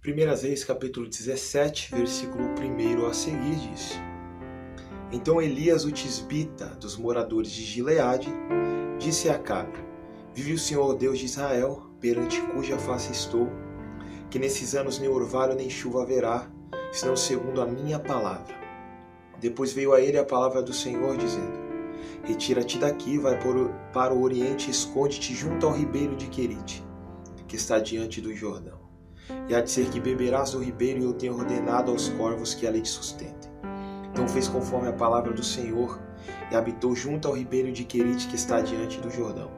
Primeiras Reis, capítulo 17, versículo 1 a seguir diz: Então Elias, o tisbita dos moradores de Gileade, disse a Acabe: Vive o Senhor Deus de Israel, perante cuja face estou, que nesses anos nem orvalho nem chuva haverá, senão segundo a minha palavra. Depois veio a ele a palavra do Senhor, dizendo: Retira-te daqui, vai para o oriente e esconde-te junto ao ribeiro de Querite, que está diante do Jordão. E há de ser que beberás do ribeiro, e eu tenho ordenado aos corvos que ali te sustentem. Então fez conforme a palavra do Senhor, e habitou junto ao ribeiro de Querite, que está diante do Jordão.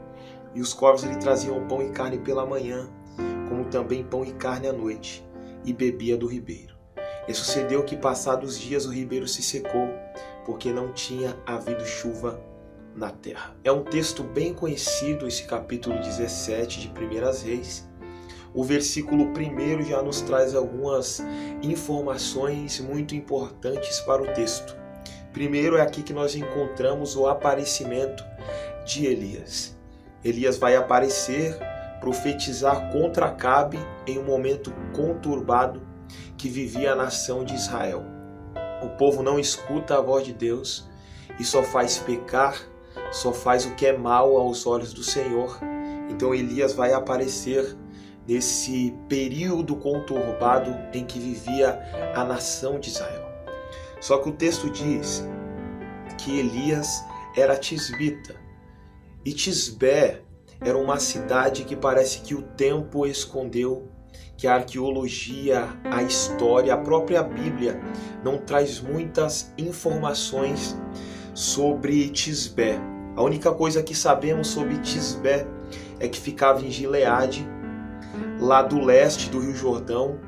E os corvos lhe traziam pão e carne pela manhã, como também pão e carne à noite, e bebia do ribeiro. E sucedeu que, passados os dias, o ribeiro se secou, porque não tinha havido chuva na terra. É um texto bem conhecido, esse capítulo 17 de Primeiras Reis. O versículo 1 já nos traz algumas informações muito importantes para o texto. Primeiro é aqui que nós encontramos o aparecimento de Elias. Elias vai aparecer, profetizar contra Acabe em um momento conturbado que vivia a nação de Israel. O povo não escuta a voz de Deus e só faz pecar, só faz o que é mal aos olhos do Senhor. Então Elias vai aparecer nesse período conturbado em que vivia a nação de Israel. Só que o texto diz que Elias era tisbita. E Tisbé era uma cidade que parece que o tempo escondeu, que a arqueologia, a história, a própria Bíblia não traz muitas informações sobre Tisbé. A única coisa que sabemos sobre Tisbé é que ficava em Gileade, lá do leste do Rio Jordão.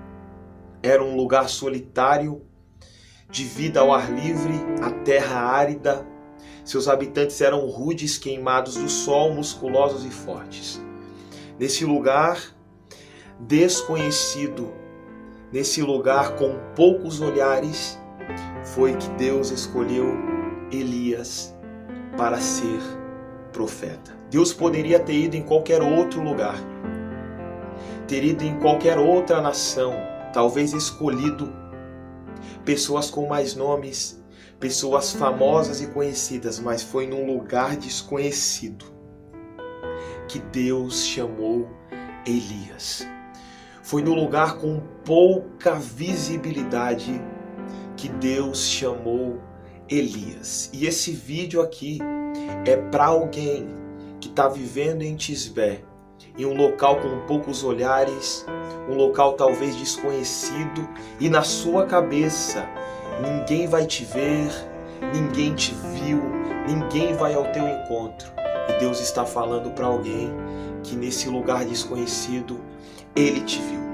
Era um lugar solitário, de vida ao ar livre, a terra árida. Seus habitantes eram rudes, queimados do sol, musculosos e fortes. Nesse lugar desconhecido, nesse lugar com poucos olhares, foi que Deus escolheu Elias para ser profeta. Deus poderia ter ido em qualquer outro lugar, ter ido em qualquer outra nação, talvez escolhido pessoas com mais nomes, pessoas famosas e conhecidas, mas foi num lugar desconhecido que Deus chamou Elias. Foi no lugar com pouca visibilidade que Deus chamou Elias. E esse vídeo aqui é para alguém que está vivendo em Tisbé, em um local com poucos olhares, um local talvez desconhecido, e na sua cabeça ninguém vai te ver, ninguém te viu, ninguém vai ao teu encontro. E Deus está falando para alguém que nesse lugar desconhecido Ele te viu.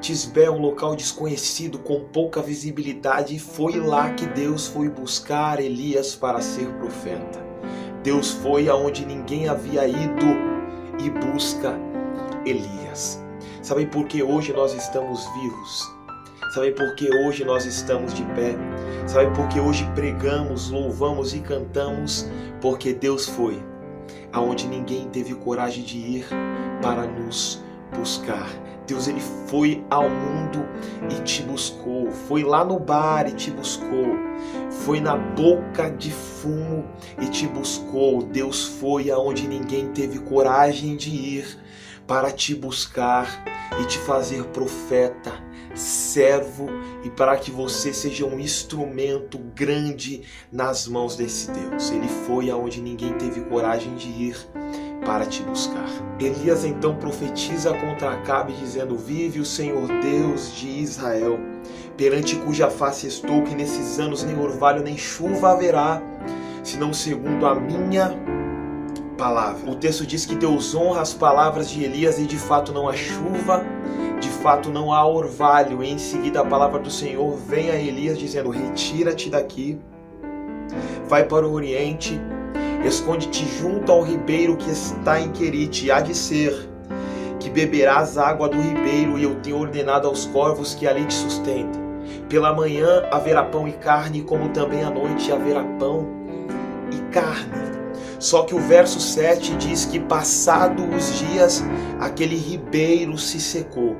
Tisbé é um local desconhecido com pouca visibilidade, e foi lá que Deus foi buscar Elias para ser profeta. Deus foi aonde ninguém havia ido e busca Elias. Sabe por que hoje nós estamos vivos? Sabe por que hoje nós estamos de pé? Sabe por que hoje pregamos, louvamos e cantamos? Porque Deus foi aonde ninguém teve coragem de ir para nos buscar. Deus, Ele foi ao mundo e te buscou. Foi lá no bar e te buscou. Foi na boca de fumo e te buscou. Deus foi aonde ninguém teve coragem de ir para te buscar e te fazer profeta, servo, e para que você seja um instrumento grande nas mãos desse Deus. Ele foi aonde ninguém teve coragem de ir para te buscar. Elias então profetiza contra Acabe, dizendo: Vive o Senhor Deus de Israel, perante cuja face estou, que nesses anos nem orvalho nem chuva haverá, senão segundo a minha palavra. O texto diz que Deus honra as palavras de Elias, e de fato não há chuva, de fato não há orvalho. E em seguida a palavra do Senhor vem a Elias dizendo: Retira-te daqui, vai para o oriente, esconde-te junto ao ribeiro que está em Querite, e há de ser que beberás água do ribeiro, e eu tenho ordenado aos corvos que ali te sustentem. Pela manhã haverá pão e carne, como também à noite haverá pão e carne. Só que o verso 7 diz que passados os dias aquele ribeiro se secou.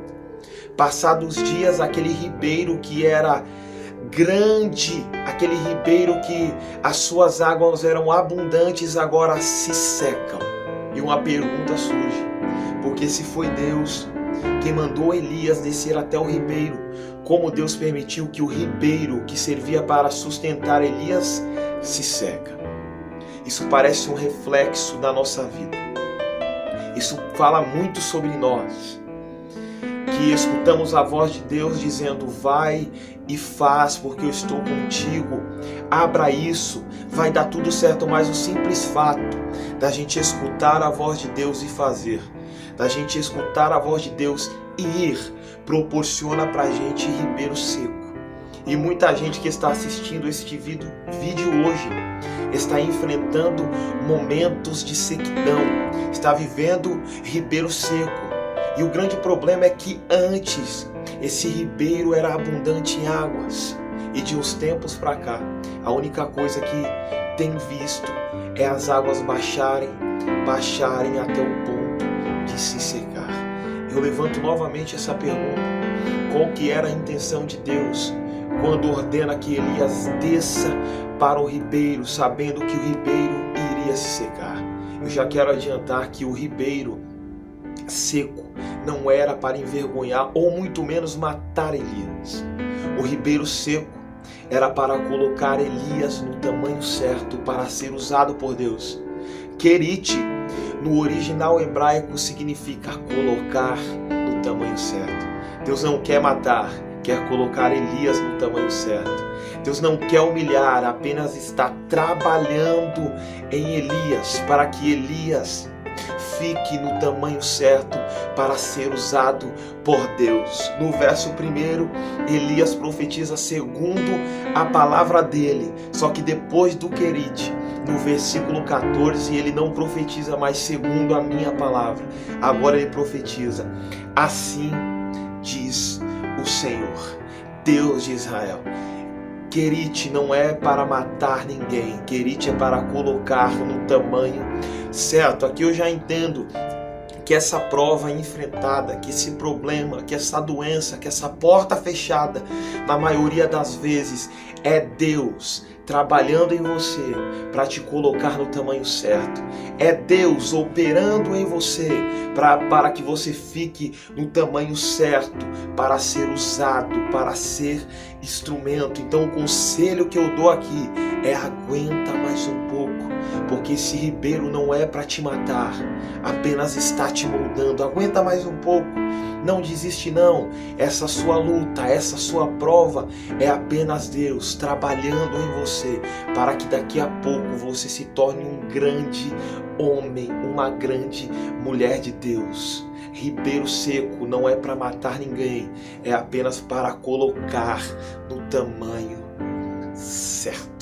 Passados dias, aquele ribeiro que era grande, aquele ribeiro que as suas águas eram abundantes, agora se secam. E uma pergunta surge: porque se foi Deus quem mandou Elias descer até o ribeiro, como Deus permitiu que o ribeiro que servia para sustentar Elias se seca? Isso parece um reflexo da nossa vida. Isso fala muito sobre nós, que escutamos a voz de Deus dizendo: vai e faz, porque eu estou contigo, abra isso, vai dar tudo certo. Mas o simples fato da gente escutar a voz de Deus e fazer, da gente escutar a voz de Deus e ir, proporciona pra gente ribeiro seco. E muita gente que está assistindo este vídeo hoje está enfrentando momentos de sequidão, está vivendo ribeiro seco. E o grande problema é que antes esse ribeiro era abundante em águas. E de uns tempos para cá, a única coisa que tem visto é as águas baixarem até o ponto de se secar. Eu levanto novamente essa pergunta: qual que era a intenção de Deus quando ordena que Elias desça para o ribeiro, sabendo que o ribeiro iria se secar? Eu já quero adiantar que o ribeiro seco não era para envergonhar ou muito menos matar Elias. O ribeiro seco era para colocar Elias no tamanho certo para ser usado por Deus. Querite, no original hebraico, significa colocar no tamanho certo. Deus não quer matar, quer colocar Elias no tamanho certo. Deus não quer humilhar, apenas está trabalhando em Elias para que Elias fique no tamanho certo para ser usado por Deus. No verso 1, Elias profetiza segundo a palavra dele, só que depois do querite, no versículo 14, ele não profetiza mais segundo a minha palavra. Agora ele profetiza: assim diz o Senhor, Deus de Israel. Querite não é para matar ninguém, querite é para colocar no tamanho certo. Aqui eu já entendo que essa prova enfrentada, que esse problema, que essa doença, que essa porta fechada, na maioria das vezes é Deus trabalhando em você para te colocar no tamanho certo. É Deus operando em você para que você fique no tamanho certo, para ser usado, para ser instrumento. Então o conselho que eu dou aqui é: aguenta mais um pouco, porque esse ribeiro não é para te matar, apenas está te moldando. Aguenta mais um pouco, não desiste não. Essa sua luta, essa sua prova é apenas Deus trabalhando em você, para que daqui a pouco você se torne um grande homem, uma grande mulher de Deus. Ribeiro seco não é para matar ninguém, é apenas para colocar no tamanho certo.